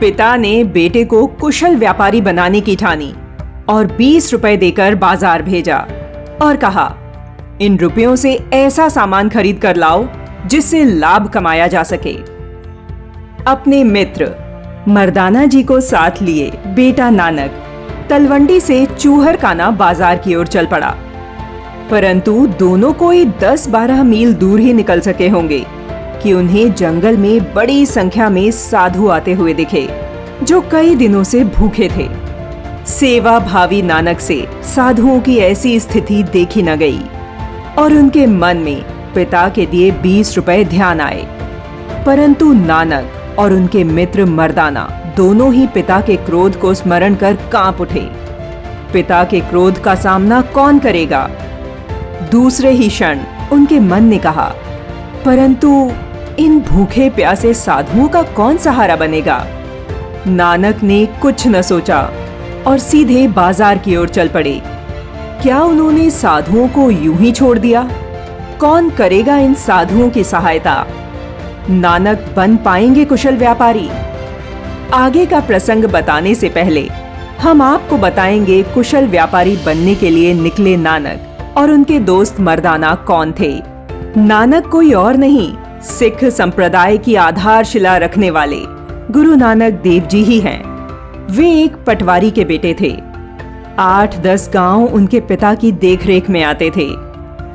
पिता ने बेटे को कुशल व्यापारी बनाने की ठानी और 20 रुपए देकर बाजार भेजा और कहा, इन रुपयों से ऐसा सामान खरीद कर लाओ जिससे लाभ कमाया जा सके। अपने मित्र मर्दाना जी को साथ लिए बेटा नानक तलवंडी से चूहरकाना बाजार की ओर चल पड़ा। परंतु दोनों कोई 10-12 मील दूर ही निकल सके होंगे कि उन्हें जंगल में बड़ी संख्या में साधु आते हुए दिखे, जो कई दिनों से भूखे थे। सेवा भावी नानक से साधुओं की ऐसी स्थिति देखी न गई और उनके मन में पिता के दिए 20 रुपए ध्यान आए। परंतु नानक और उनके मित्र मर्दाना दोनों ही पिता के क्रोध को स्मरण कर कांप उठे। पिता के क्रोध का सामना कौन करेगा? दूसरे ही क्षण उनके मन ने कहा, परंतु इन भूखे प्यासे साधुओं का कौन सहारा बनेगा? नानक ने कुछ न सोचा और सीधे बाजार की ओर चल पड़े। क्या उन्होंने साधुओं को यूं ही छोड़ दिया? कौन करेगा इन साधुओं की सहायता? नानक बन पाएंगे कुशल व्यापारी? आगे का प्रसंग बताने से पहले हम आपको बताएंगे कुशल व्यापारी बनने के लिए निकले नानक और उनके दोस्त मर्दाना कौन थे। नानक कोई और नहीं, सिख संप्रदाय की आधारशिला रखने वाले गुरु नानक देव जी ही हैं। वे एक पटवारी के बेटे थे। 8-10 गांव उनके पिता की देखरेख में आते थे।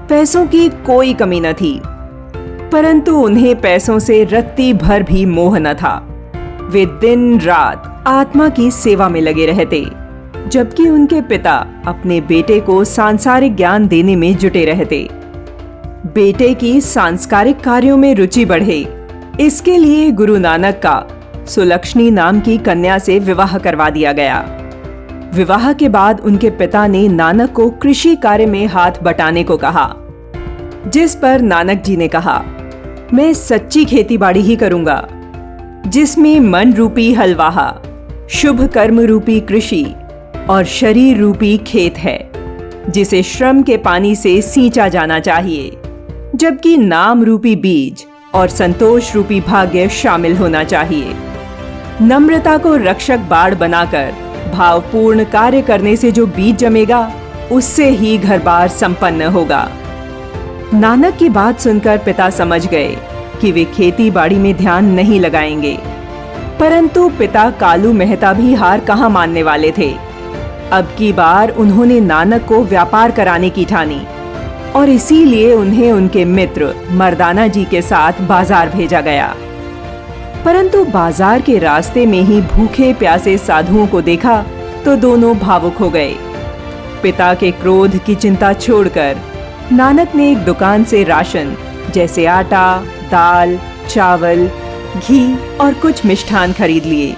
पैसों की कोई कमी न थी, परंतु उन्हें पैसों से रत्ती भर भी मोह न था। वे दिन रात आत्मा की सेवा में लगे रहते, जबकि उनके पिता अपने बेटे को सांसारिक ज्ञान देने में जुटे रहते। बेटे की सांस्कारिक कार्यों में रुचि बढ़े, इसके लिए गुरु नानक का सुलक्षणी नाम की कन्या से विवाह करवा दिया गया। विवाह के बाद उनके पिता ने नानक को कृषि कार्य में हाथ बटाने को कहा, जिस पर नानक जी ने कहा, मैं सच्ची खेतीबाड़ी ही करूंगा, जिसमें मन रूपी हलवाहा, शुभ कर्म रूपी कृषि और शरीर रूपी खेत है, जिसे श्रम के पानी से सींचा जाना चाहिए, जबकि नाम रूपी बीज और संतोष रूपी भाग्य शामिल होना चाहिए। नम्रता को रक्षक बाड़ बनाकर भावपूर्ण कार्य करने से जो बीज जमेगा, उससे ही घर बार संपन्न होगा। नानक की बात सुनकर पिता समझ गए कि वे खेती बाड़ी में ध्यान नहीं लगाएंगे, परंतु पिता कालू मेहता भी हार कहां मानने वाले थे। अब की बार उन्होंने नानक को व्यापार कराने की ठानी और इसीलिए उन्हें उनके मित्र मर्दाना जी के साथ बाजार भेजा गया। परंतु बाजार के रास्ते में ही भूखे प्यासे साधुओं को देखा तो दोनों भावुक हो गए। पिता के क्रोध की चिंता छोड़कर नानक ने एक दुकान से राशन जैसे आटा, दाल, चावल, घी और कुछ मिष्ठान खरीद लिए।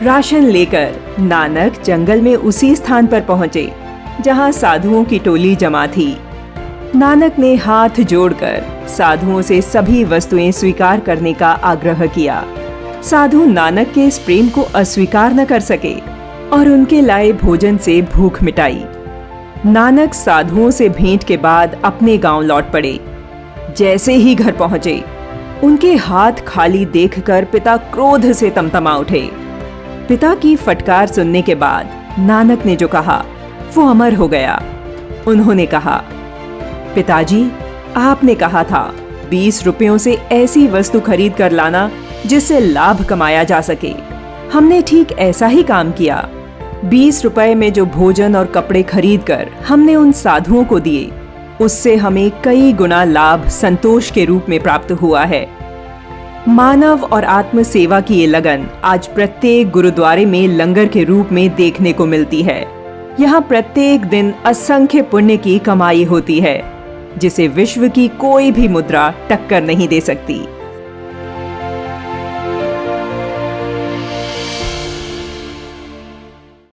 राशन लेकर नानक जंगल में उसी स्थान पर पहुंचे जहां साधुओं की टोली जमा थी। नानक ने हाथ जोड़कर साधुओं से सभी वस्तुएं स्वीकार करने का आग्रह किया। साधु नानक के इस प्रेम को अस्वीकार न कर सके और उनके लाए भोजन से भूख मिटाई। नानक साधुओं से भेंट के बाद अपने गांव लौट पड़े। जैसे ही घर पहुंचे, उनके हाथ खाली देखकर पिता क्रोध से तमतमा उठे। पिता की फटकार सुनने के बाद नानक ने जो कहा वो अमर हो गया। उन्होंने कहा, पिताजी, आपने कहा था 20 रुपयों से ऐसी वस्तु खरीद कर लाना जिससे लाभ कमाया जा सके। हमने ठीक ऐसा ही काम किया। 20 रुपए में जो भोजन और कपड़े खरीद कर हमने उन साधुओं को दिए, उससे हमें कई गुना लाभ संतोष के रूप में प्राप्त हुआ है। मानव और आत्म सेवा की ये लगन आज प्रत्येक गुरुद्वारे में लंगर के रूप में देखने को मिलती है। यहाँ प्रत्येक दिन असंख्य पुण्य की कमाई होती है, जिसे विश्व की कोई भी मुद्रा टक्कर नहीं दे सकती।